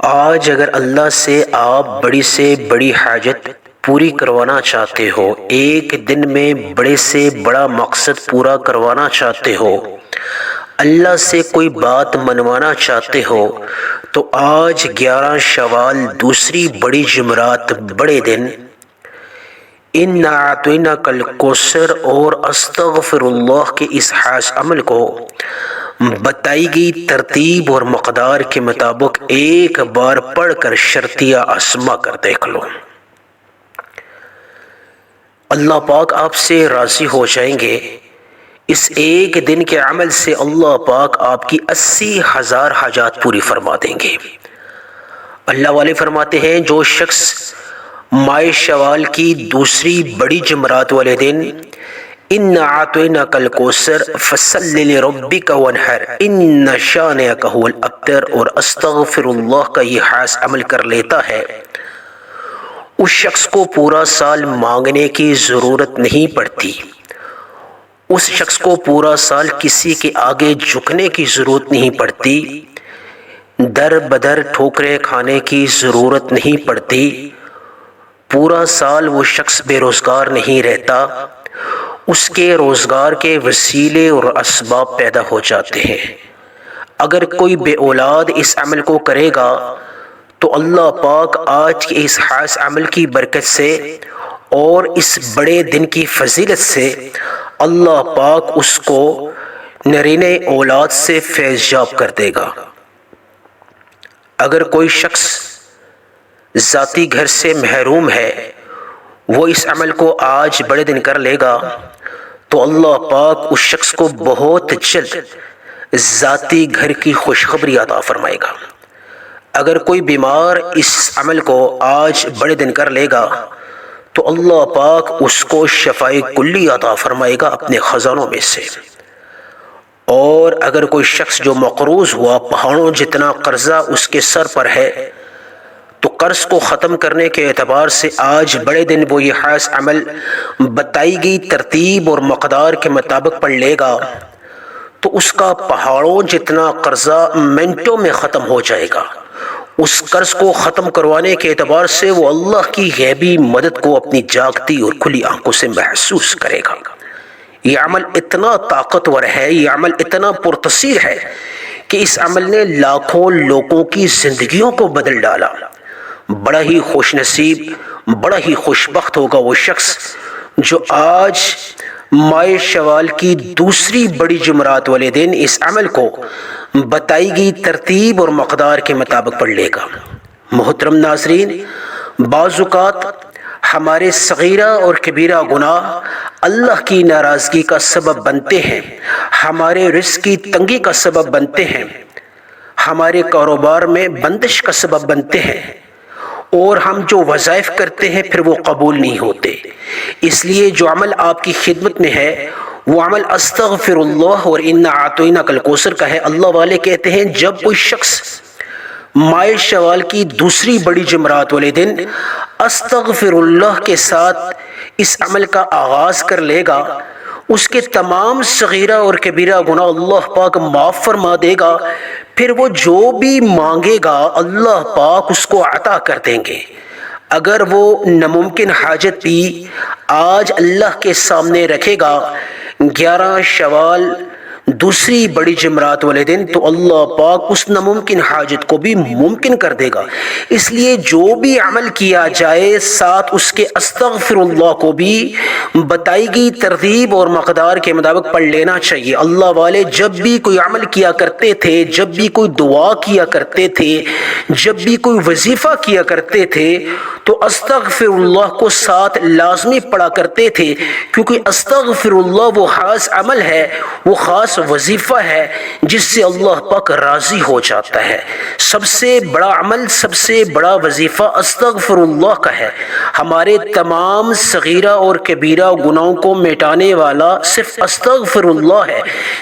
آج اگر اللہ سے آپ بڑی سے بڑی حاجت پوری کروانا چاہتے ہو، ایک دن میں بڑے سے بڑا مقصد پورا کروانا چاہتے ہو، اللہ سے کوئی بات منوانا چاہتے ہو، تو آج 11 شوال دوسری بڑی جمعرات بڑے دن اِنَّا أَعْطَيْنَاكَ الْكَوْثَرَ اور استغفر اللہ کے اس خاص عمل کو بتائی گئی ترتیب اور مقدار کے مطابق ایک بار پڑھ کر شرطیہ آزما کر دیکھ لو۔ اللہ پاک آپ سے راضی ہو جائیں گے۔ اس ایک دن کے عمل سے اللہ پاک آپ کی 80,000 حاجات پوری فرما دیں گے۔ اللہ والے فرماتے ہیں جو شخص ماہ شوال کی دوسری بڑی جمعرات والے دن اِنَّا أَعْطَيْنَاكَ الْكَوْثَرَ فَصَلِّ لِرَبِّكَ وَانْحَرْ إِنَّ شَانِئَكَ هُوَ الْأَبْتَرُ اور استغفر اللہ کا یہ خاص عمل کر لیتا ہے، اس شخص کو پورا سال مانگنے کی ضرورت نہیں پڑتی، اس شخص کو پورا سال کسی کے آگے جھکنے کی ضرورت نہیں پڑتی، در بدر ٹھوکریں کھانے کی ضرورت نہیں پڑتی، پورا سال وہ شخص بے روزگار نہیں رہتا، اس کے روزگار کے وسیلے اور اسباب پیدا ہو جاتے ہیں۔ اگر کوئی بے اولاد اس عمل کو کرے گا تو اللہ پاک آج کے اس خاص عمل کی برکت سے اور اس بڑے دن کی فضیلت سے اللہ پاک اس کو نرینہ اولاد سے فیض یاب کر دے گا۔ اگر کوئی شخص ذاتی گھر سے محروم ہے، وہ اس عمل کو آج بڑے دن کر لے گا تو اللہ پاک اس شخص کو بہت جلد ذاتی گھر کی خوشخبری عطا فرمائے گا۔ اگر کوئی بیمار اس عمل کو آج بڑے دن کر لے گا تو اللہ پاک اس کو شفائے کلی عطا فرمائے گا اپنے خزانوں میں سے۔ اور اگر کوئی شخص جو مقروض ہوا، پہاڑوں جتنا قرضہ اس کے سر پر ہے، تو قرض کو ختم کرنے کے اعتبار سے آج بڑے دن وہ یہ خاص عمل بتائی گئی ترتیب اور مقدار کے مطابق پڑھ لے گا تو اس کا پہاڑوں جتنا قرضہ منٹوں میں ختم ہو جائے گا۔ اس قرض کو ختم کروانے کے اعتبار سے وہ اللہ کی غیبی مدد کو اپنی جاگتی اور کھلی آنکھوں سے محسوس کرے گا۔ یہ عمل اتنا طاقتور ہے، یہ عمل اتنا پرتاثیر ہے کہ اس عمل نے لاکھوں لوگوں کی زندگیوں کو بدل ڈالا۔ بڑا ہی خوش نصیب، بڑا ہی خوش بخت ہوگا وہ شخص جو آج ماہ شوال کی دوسری بڑی جمعرات والے دن اس عمل کو بتائی گئی ترتیب اور مقدار کے مطابق پڑھ لے گا۔ محترم ناظرین، بعض اوقات ہمارے صغیرہ اور کبیرہ گناہ اللہ کی ناراضگی کا سبب بنتے ہیں، ہمارے رزق کی تنگی کا سبب بنتے ہیں، ہمارے کاروبار میں بندش کا سبب بنتے ہیں، اور ہم جو وظائف کرتے ہیں پھر وہ قبول نہیں ہوتے۔ اس لیے جو عمل آپ کی خدمت میں ہے وہ عمل استغفر اللہ اور اِنَّا أَعْطَيْنَاكَ الْكَوْثَرَ کا ہے۔ اللہ والے کہتے ہیں جب کوئی شخص ماہ شوال کی دوسری بڑی جمعرات والے دن استغفر اللہ کے ساتھ اس عمل کا آغاز کر لے گا، اس کے تمام صغیرہ اور کبیرہ گناہ اللہ پاک معاف فرما دے گا، پھر وہ جو بھی مانگے گا اللہ پاک اس کو عطا کر دیں گے۔ اگر وہ ناممکن حاجت بھی آج اللہ کے سامنے رکھے گا 11 شوال دوسری بڑی جمعرات والے دن، تو اللہ پاک اس ناممکن حاجت کو بھی ممکن کر دے گا۔ اس لیے جو بھی عمل کیا جائے ساتھ اس کے استغفر اللہ کو بھی بتائی گئی ترتیب اور مقدار کے مطابق پڑھ لینا چاہیے۔ اللہ والے جب بھی کوئی عمل کیا کرتے تھے، جب بھی کوئی دعا کیا کرتے تھے، جب بھی کوئی وظیفہ کیا کرتے تھے تو استغفر اللہ کو ساتھ لازمی پڑھا کرتے تھے، کیونکہ استغفر اللہ وہ خاص عمل ہے، وہ خاص وظیفہ ہے جس سے اللہ پاک راضی ہو جاتا ہے۔ سب سے بڑا عمل، سب سے بڑا وظیفہ استغفر اللہ کا ہے۔ ہمارے تمام صغیرہ اور کبیرہ گناہوں کو مٹانے والا صرف استغفر اللہ ہے۔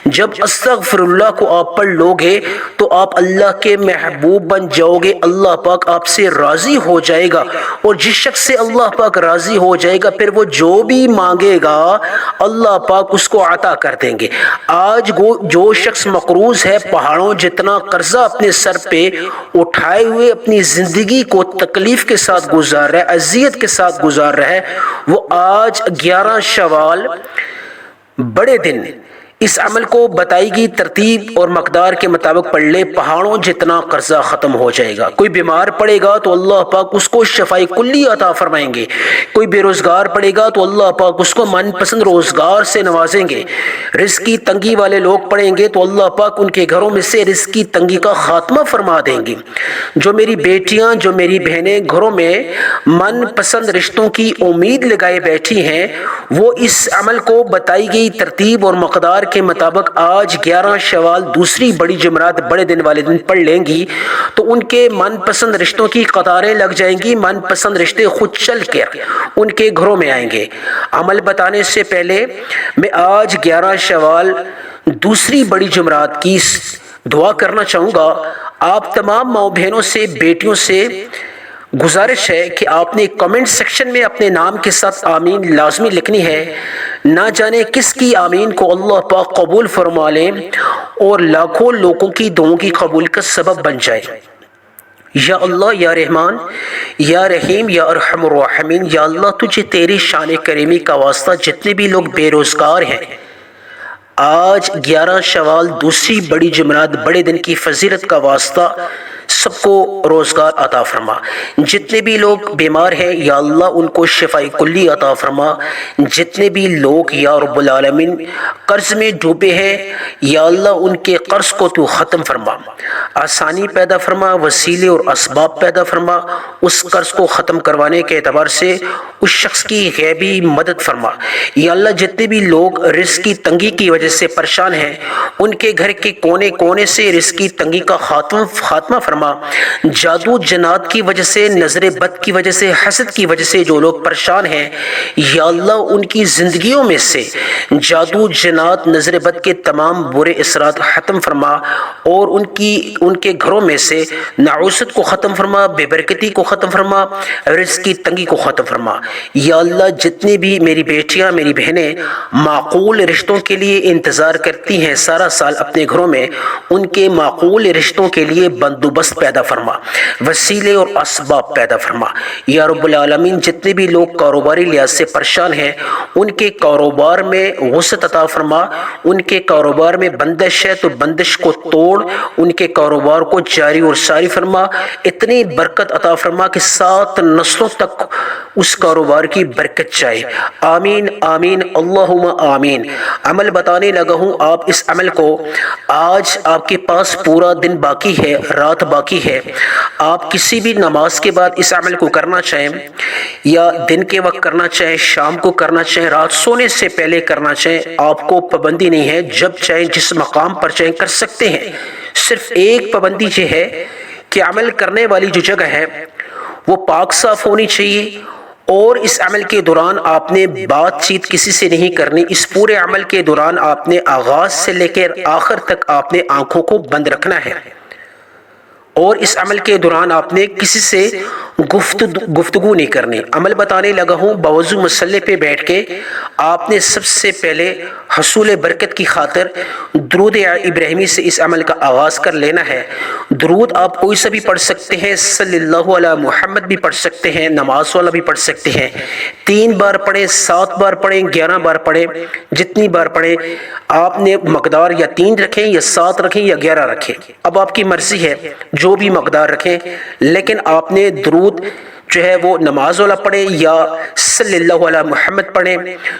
جب استغفر اللہ کو آپ پڑھ لو گے تو آپ اللہ کے محبوب بن جاؤ گے، اللہ پاک آپ سے راضی ہو جائے گا، اور جس شخص سے اللہ پاک راضی ہو جائے گا پھر وہ جو بھی مانگے گا اللہ پاک اس کو عطا کر دیں گے۔ آج جو شخص مقروض ہے، پہاڑوں جتنا قرضہ اپنے سر پہ اٹھائے ہوئے اپنی زندگی کو تکلیف کے ساتھ گزار رہا ہے، اذیت کے ساتھ گزار رہا ہے، وہ آج 11 شوال بڑے دن اس عمل کو بتائی گئی ترتیب اور مقدار کے مطابق پڑھ لے، پہاڑوں جتنا قرضہ ختم ہو جائے گا۔ کوئی بیمار پڑے گا تو اللہ پاک اس کو شفاء کلی عطا فرمائیں گے، کوئی بے روزگار پڑے گا تو اللہ پاک اس کو من پسند روزگار سے نوازیں گے، رزق کی تنگی والے لوگ پڑیں گے تو اللہ پاک ان کے گھروں میں سے رزق کی تنگی کا خاتمہ فرما دیں گے۔ جو میری بیٹیاں، جو میری بہنیں گھروں میں من پسند رشتوں کی امید لگائے بیٹھی ہیں، وہ اس عمل کو بتائی گئی ترتیب اور مقدار کے مطابق آج 11 شوال دوسری بڑی جمعرات بڑے دن والے دن پڑھ لیں گی تو ان کے من پسند رشتوں کی قطاریں لگ جائیں گی، من پسند رشتے خود چل کر ان کے گھروں میں آئیں گے۔ عمل بتانے سے پہلے میں آج 11 شوال دوسری بڑی جمعرات کی دعا کرنا چاہوں گا۔ آپ تمام ماؤں بہنوں سے، بیٹیوں سے گزارش ہے کہ آپ نے کمنٹ سیکشن میں اپنے نام کے ساتھ آمین لازمی لکھنی ہے۔ نہ جانے کس کی آمین کو اللہ پاک قبول فرما لے اور لاکھوں لوگوں کی دعاؤں کی قبول کا سبب بن جائے۔ یا اللہ، یا رحمان، یا رحیم، یا ارحم الراحمین، یا اللہ تجھے تیری شان کریمی کا واسطہ جتنے بھی لوگ بے روزگار ہیں، آج 11 شوال دوسری بڑی جمعرات بڑے دن کی فضیلت کا واسطہ سب کو روزگار عطا فرما۔ جتنے بھی لوگ بیمار ہیں یا اللہ ان کو شفاء کلی عطا فرما۔ جتنے بھی لوگ یا رب العالمین قرض میں ڈوبے ہیں یا اللہ ان کے قرض کو تو ختم فرما، آسانی پیدا فرما، وسیلے اور اسباب پیدا فرما، اس قرض کو ختم کروانے کے اعتبار سے اس شخص کی غیبی مدد فرما۔ یا اللہ جتنے بھی لوگ رزق کی تنگی کی وجہ سے پریشان ہیں ان کے گھر کے کونے کونے سے رزق کی تنگی کا خاتمہ فرما۔ جادو جنات کی وجہ سے، نظر بد کی وجہ سے، حسد کی وجہ سے جو لوگ پریشان ہیں یا اللہ ان کی زندگیوں میں سے جادو جنات نظر بد کے تمام برے اثرات ختم فرما اور ان کے گھروں میں سے نعوست کو ختم فرما، بے برکتی کو ختم فرما، رزق کی تنگی کو ختم فرما۔ یا اللہ جتنی بھی میری بیٹیاں، میری بہنیں معقول رشتوں کے لیے انتظار کرتی ہیں سارا سال اپنے گھروں میں، ان کے معقول رشتوں کے لیے بندوبست پیدا فرما، وسیلے اور اسباب پیدا فرما۔ یا رب العالمین جتنے بھی لوگ کاروباری لحاظ سے پریشان ہیں ان کے کاروبار میں وسعت عطا فرما، ان کے کاروبار میں بندش ہے تو بندش کو توڑ، ان کے کاروبار کو جاری اور ساری فرما، اتنی برکت عطا فرما کہ 7 نسلوں تک اس کاروبار کی برکت جائے۔ آمین آمین اللہم آمین۔ عمل بتانے لگا ہوں، آپ اس عمل کو، آج آپ کے پاس پورا دن باقی ہے، رات باقی ہے، آپ کسی بھی نماز کے بعد اس عمل کو کرنا چاہیں یا دن کے وقت کرنا چاہیں، شام کو کرنا چاہیں، رات سونے سے پہلے کرنا چاہیں، آپ کو پابندی نہیں ہے، جب چاہیں جس مقام پر چاہیں کر سکتے ہیں۔ صرف ایک پابندی یہ ہے کہ عمل کرنے والی جو جگہ ہے وہ پاک صاف ہونی چاہیے، اور اس عمل کے دوران آپ نے بات چیت کسی سے نہیں کرنی۔ اس پورے عمل کے دوران آپ نے آغاز سے لے کر آخر تک آپ نے آنکھوں کو بند رکھنا ہے، اور اس عمل کے دوران آپ نے کسی سے گفتگو نہیں کرنی۔ عمل بتانے لگا ہوں، باوضو مسلح پہ بیٹھ کے آپ نے سب سے پہلے حصول برکت کی خاطر درود ابراہیمی سے اس عمل کا آغاز کر لینا ہے۔ درود آپ کوئی سا بھی پڑھ سکتے ہیں، صلی اللہ علی محمد بھی پڑھ سکتے ہیں، نماز والا بھی پڑھ سکتے ہیں، 3 بار پڑھیں، 7 بار پڑھیں، 11 بار پڑھیں، جتنی بار پڑھیں آپ نے مقدار یا 3 رکھیں یا 7 رکھیں یا 11 رکھیں، اب آپ کی مرضی ہے، جو بھی مقدار رکھیں، لیکن آپ نے درود جو ہے وہ نماز والا پڑھیں یا صلی اللہ علی محمد پڑھیں،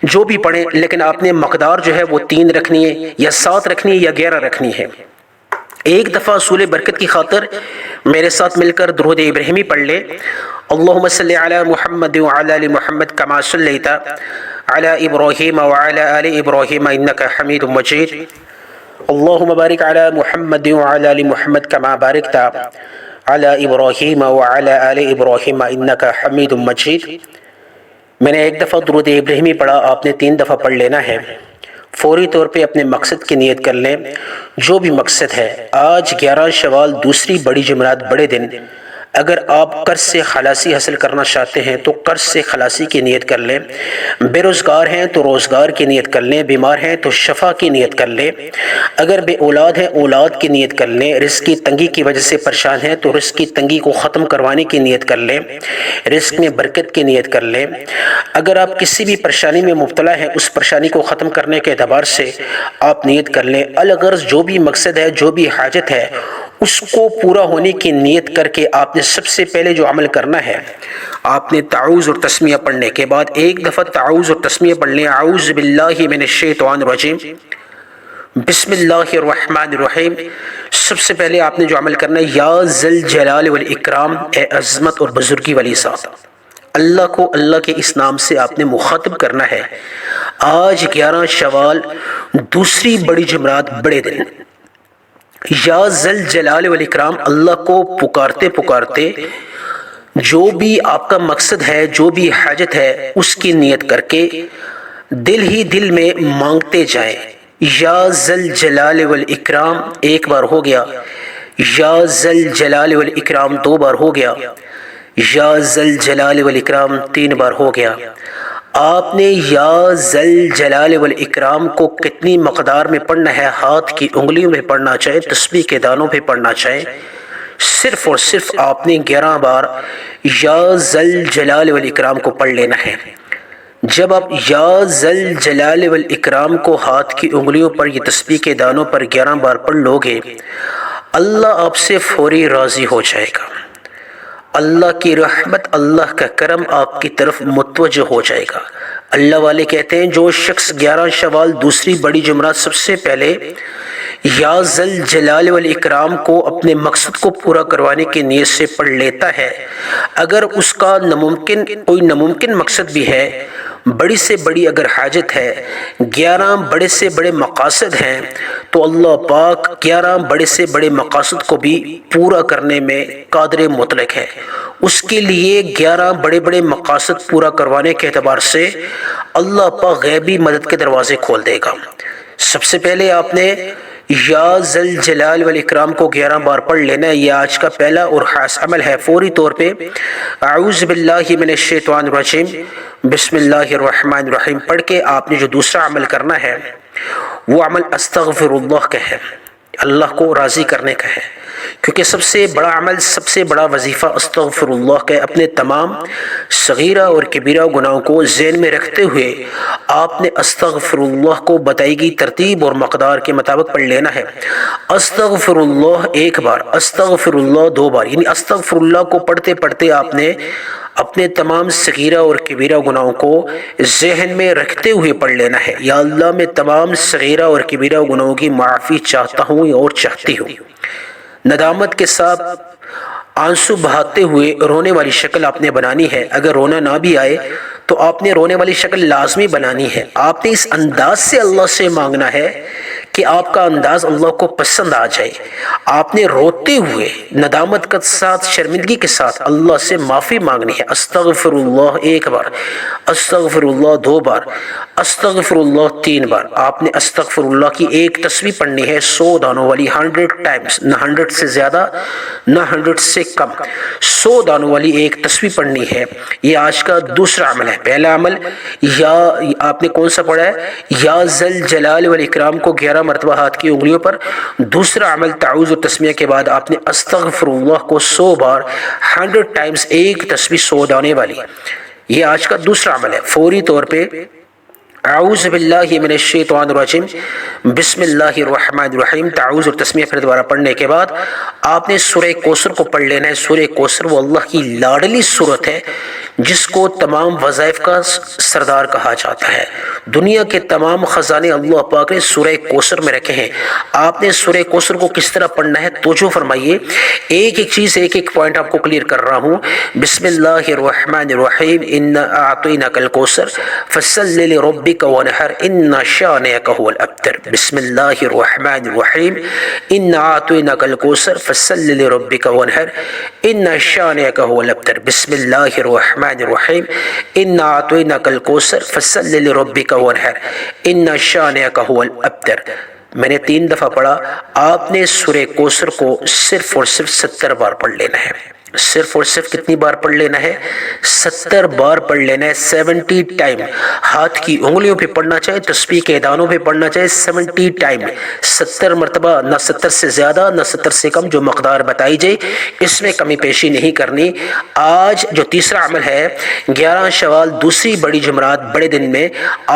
جو بھی پڑھیں، لیکن آپ نے مقدار جو ہے وہ 3 رکھنی ہے یا 7 رکھنی ہے یا 11 رکھنی ہے۔ ایک دفعہ حصول برکت کی خاطر میرے ساتھ مل کر درود ابراہیمی پڑھ لے۔ اللہم صلی علی محمد وعلی آل محمد کما صلیت علی ابراہیم وعلی آل ابراہیم انک حمید مجید۔ اللہم بارک علی محمد وعلی آل محمد کما بارکت علی ابراہیم وعلی آل ابراہیم انک حمید مجید۔ میں نے ایک دفعہ درود ابراہیمی پڑھا، آپ نے 3 دفعہ پڑھ لینا ہے۔ فوری طور پہ اپنے مقصد کی نیت کر لیں، جو بھی مقصد ہے۔ آج 11 شوال دوسری بڑی جمعرات بڑے دن، اگر آپ قرض سے خلاصی حاصل کرنا چاہتے ہیں تو قرض سے خلاصی کی نیت کر لیں، بے روزگار ہیں تو روزگار کی نیت کر لیں، بیمار ہیں تو شفا کی نیت کر لیں، اگر بے اولاد ہیں اولاد کی نیت کر لیں، رزق کی تنگی کی وجہ سے پریشان ہیں تو رزق کی تنگی کو ختم کروانے کی نیت کر لیں، رزق میں برکت کی نیت کر لیں، اگر آپ کسی بھی پریشانی میں مبتلا ہیں اس پریشانی کو ختم کرنے کے اعتبار سے آپ نیت کر لیں۔ الغرض جو بھی مقصد ہے، جو بھی حاجت ہے، اس کو پورا ہونے کی نیت کر کے آپ نے سب سے پہلے جو عمل کرنا ہے، آپ نے تعوذ اور تسمیہ پڑھنے کے بعد ایک دفعہ تعوذ اور تسمیہ پڑھ لیں، اعوذ باللہ من الشیطان الرجیم، بسم اللہ الرحمن الرحیم۔ سب سے پہلے آپ نے جو عمل کرنا ہے، یا ذل جلال والاکرام، اے عظمت اور بزرگی والی ذات، اللہ کو اللہ کے اس نام سے آپ نے مخاطب کرنا ہے۔ آج 11 شوال دوسری بڑی جمعرات بڑے دن، یا ذل جلال والاکرام، اللہ کو پکارتے پکارتے جو بھی آپ کا مقصد ہے، جو بھی حاجت ہے، اس کی نیت کر کے دل ہی دل میں مانگتے جائیں۔ یا ذل جلال والاکرام ایک بار ہو گیا، یا ذل جلال والاکرام 2 بار ہو گیا، یا ذل جلال والاکرام 3 بار ہو گیا۔ آپ نے یا ذل جلال والاکرام کو کتنی مقدار میں پڑھنا ہے؟ ہاتھ کی انگلیوں میں پڑھنا چاہے، تسبیح کے دانوں پہ پڑھنا چاہے، صرف اور صرف آپ نے 11 بار یا ذل جلال والاکرام کو پڑھ لینا ہے۔ جب آپ یا ذل جلال والاکرام کو ہاتھ کی انگلیوں پر، یہ تسبیح کے دانوں پر 11 بار پڑھ لو گے، اللہ آپ سے فوری راضی ہو جائے گا۔ اللہ کی رحمت، اللہ کا کرم آپ کی طرف متوجہ ہو جائے گا۔ اللہ والے کہتے ہیں جو شخص 11 شوال دوسری بڑی جمعرات سب سے پہلے یا ذل جلال والاکرام کو اپنے مقصد کو پورا کروانے کی نیت سے پڑھ لیتا ہے، اگر اس کا کوئی ناممکن مقصد بھی ہے، بڑی سے بڑی اگر حاجت ہے، 11 بڑے سے بڑے مقاصد ہیں، تو اللہ پاک 11 بڑے سے بڑے مقاصد کو بھی پورا کرنے میں قادر مطلق ہے۔ اس کے لیے 11 بڑے بڑے مقاصد پورا کروانے کے اعتبار سے اللہ پاک غیبی مدد کے دروازے کھول دے گا۔ سب سے پہلے آپ نے یا ذل جلال والاکرام کو 11 بار پڑھ لینا ہے۔ یہ آج کا پہلا اور خاص عمل ہے۔ فوری طور پہ اعوذ باللہ من الشیطان الرجیم، بسم اللہ الرحمن الرحیم پڑھ کے آپ نے جو دوسرا عمل کرنا ہے، وہ عمل استغفر اللہ کا ہے، اللہ کو راضی کرنے کا ہے، کیونکہ سب سے بڑا عمل، سب سے بڑا وظیفہ استغفر اللہ کا ہے۔ اپنے تمام صغیرہ اور کبیرہ گناہوں کو ذہن میں رکھتے ہوئے آپ نے استغفر اللہ کو بتائی گئی ترتیب اور مقدار کے مطابق پڑھ لینا ہے۔ استغفر اللہ 1 بار، استغفر اللہ 2 بار، یعنی استغفر اللہ کو پڑھتے پڑھتے آپ نے اپنے تمام صغیرہ اور کبیرہ گناہوں کو ذہن میں رکھتے ہوئے پڑھ لینا ہے۔ یا اللہ میں تمام صغیرہ اور کبیرہ گناہوں کی معافی چاہتا ہوں اور چاہتی ہوں۔ ندامت کے ساتھ آنسو بہاتے ہوئے رونے والی شکل آپ نے بنانی ہے۔ اگر رونا نہ بھی آئے تو آپ نے رونے والی شکل لازمی بنانی ہے۔ آپ نے اس انداز سے اللہ سے مانگنا ہے کہ آپ کا انداز اللہ کو پسند آ جائے۔ آپ نے روتے ہوئے ندامت کے ساتھ، شرمندگی کے ساتھ اللہ سے معافی مانگنی ہے۔ استغفر اللہ 1 بار، استغفر اللہ 2 بار، استغفر اللہ 3 بار۔ آپ نے استغفر اللہ کی ایک تسبیح پڑھنی ہے 100 دانوں والی، 100 ٹائمز، نہ 100 سے زیادہ نہ 100 سے کم، 100 دانوں والی ایک تسبیح پڑھنی ہے۔ یہ آج کا دوسرا عمل ہے۔ پہلا عمل یا آپ نے کون سا پڑھا ہے؟ یا ذل جلال والاکرام کو 11 مرتبہ ہاتھ کی انگلیوں پر۔ دوسرا عمل تعوذ و تسمیہ کے بعد آپ نے استغفر اللہ کو 100 بار، 100 ٹائمز، ایک تسبیح 100 دانے والی۔ یہ آج کا دوسرا عمل ہے۔ فوری طور پہ اعوذ باللہ من الشیطان الرجیم، بسم اللہ الرحمن الرحیم، تعوذ اور تسمیہ پھر دوبارہ پڑھنے کے بعد آپ نے سورہ کوثر کو پڑھ لینا ہے۔ سورہ کوثر وہ اللہ کی لاڈلی سورت ہے جس کو تمام وظائف کا سردار کہا جاتا ہے۔ دنیا کے تمام خزانے اللہ پاک نے سورہ کوثر میں رکھے ہیں۔ آپ نے سورہ کوثر کو کس طرح پڑھنا ہے توجہ فرمائیے، ایک ایک چیز ایک ایک پوائنٹ آپ کو کلیئر کر رہا ہوں۔ بسم اللہ الرحمن الرحیم، انا اعطیناک الکوثر فصل لربک وانحر ان شانئک هو الابتر۔ بسم اللہ الرحمن الرحیم، انا اعطیناک الکوثر فصل لربک وانحر ان شانئک هو الابتر۔ بسم اللہ الرحمن الرحیم، انا اعطیناک الکوثر فصل لربک وانحر ان شانئک هو الابتر۔ میں نے 3 دفعہ پڑھا، آپ نے سورہ کوثر کو صرف اور صرف 70 بار پڑھ لینا ہے۔ صرف اور صرف کتنی بار پڑھ لینا ہے؟ 70 بار پڑھ لینا ہے، 70 ٹائم۔ ہاتھ کی انگلیوں پہ پڑھنا چاہے، تسبیح کے دانوں پہ پڑھنا چاہے، 70 ٹائم، 70 مرتبہ، نہ 70 سے زیادہ نہ 70 سے کم، جو مقدار بتائی جائے اس میں کمی پیشی نہیں کرنی۔ آج جو تیسرا عمل ہے، 11 شوال دوسری بڑی جمعرات بڑے دن میں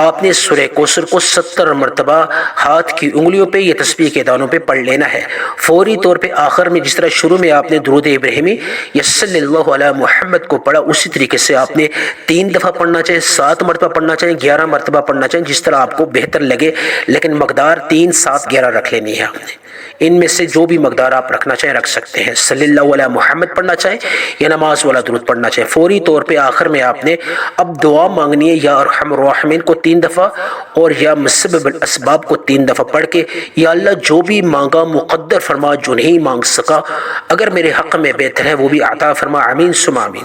آپ نے سورہ کوثر کو 70 مرتبہ ہاتھ کی انگلیوں پہ یا تسبیح کے دانوں پہ پڑھ لینا ہے۔ فوری طور پہ آخر میں جس طرح شروع میں آپ نے درود ابراہیمی یا صلی اللہ علی محمد کو پڑھا، اسی طریقے سے آپ نے 3 دفعہ پڑھنا چاہے، 7 مرتبہ پڑھنا چاہے، 11 مرتبہ پڑھنا چاہے، جس طرح آپ کو بہتر لگے، لیکن مقدار 3، 7، 11 رکھ لینی ہے آپ نے۔ ان میں سے جو بھی مقدار آپ رکھنا چاہیں رکھ سکتے ہیں۔ صلی اللہ علیہ محمد پڑھنا چاہیں یا نماز والا درود پڑھنا چاہیں۔ فوری طور پہ آخر میں آپ نے اب دعا مانگنی ہے، یا ارحم الراحمین کو 3 دفعہ اور یا مسبب الاسباب کو 3 دفعہ پڑھ کے، یا اللہ جو بھی مانگا مقدر فرما، جو نہیں مانگ سکا اگر میرے حق میں بہتر ہے وہ بھی عطا فرما، آمین ثم آمین۔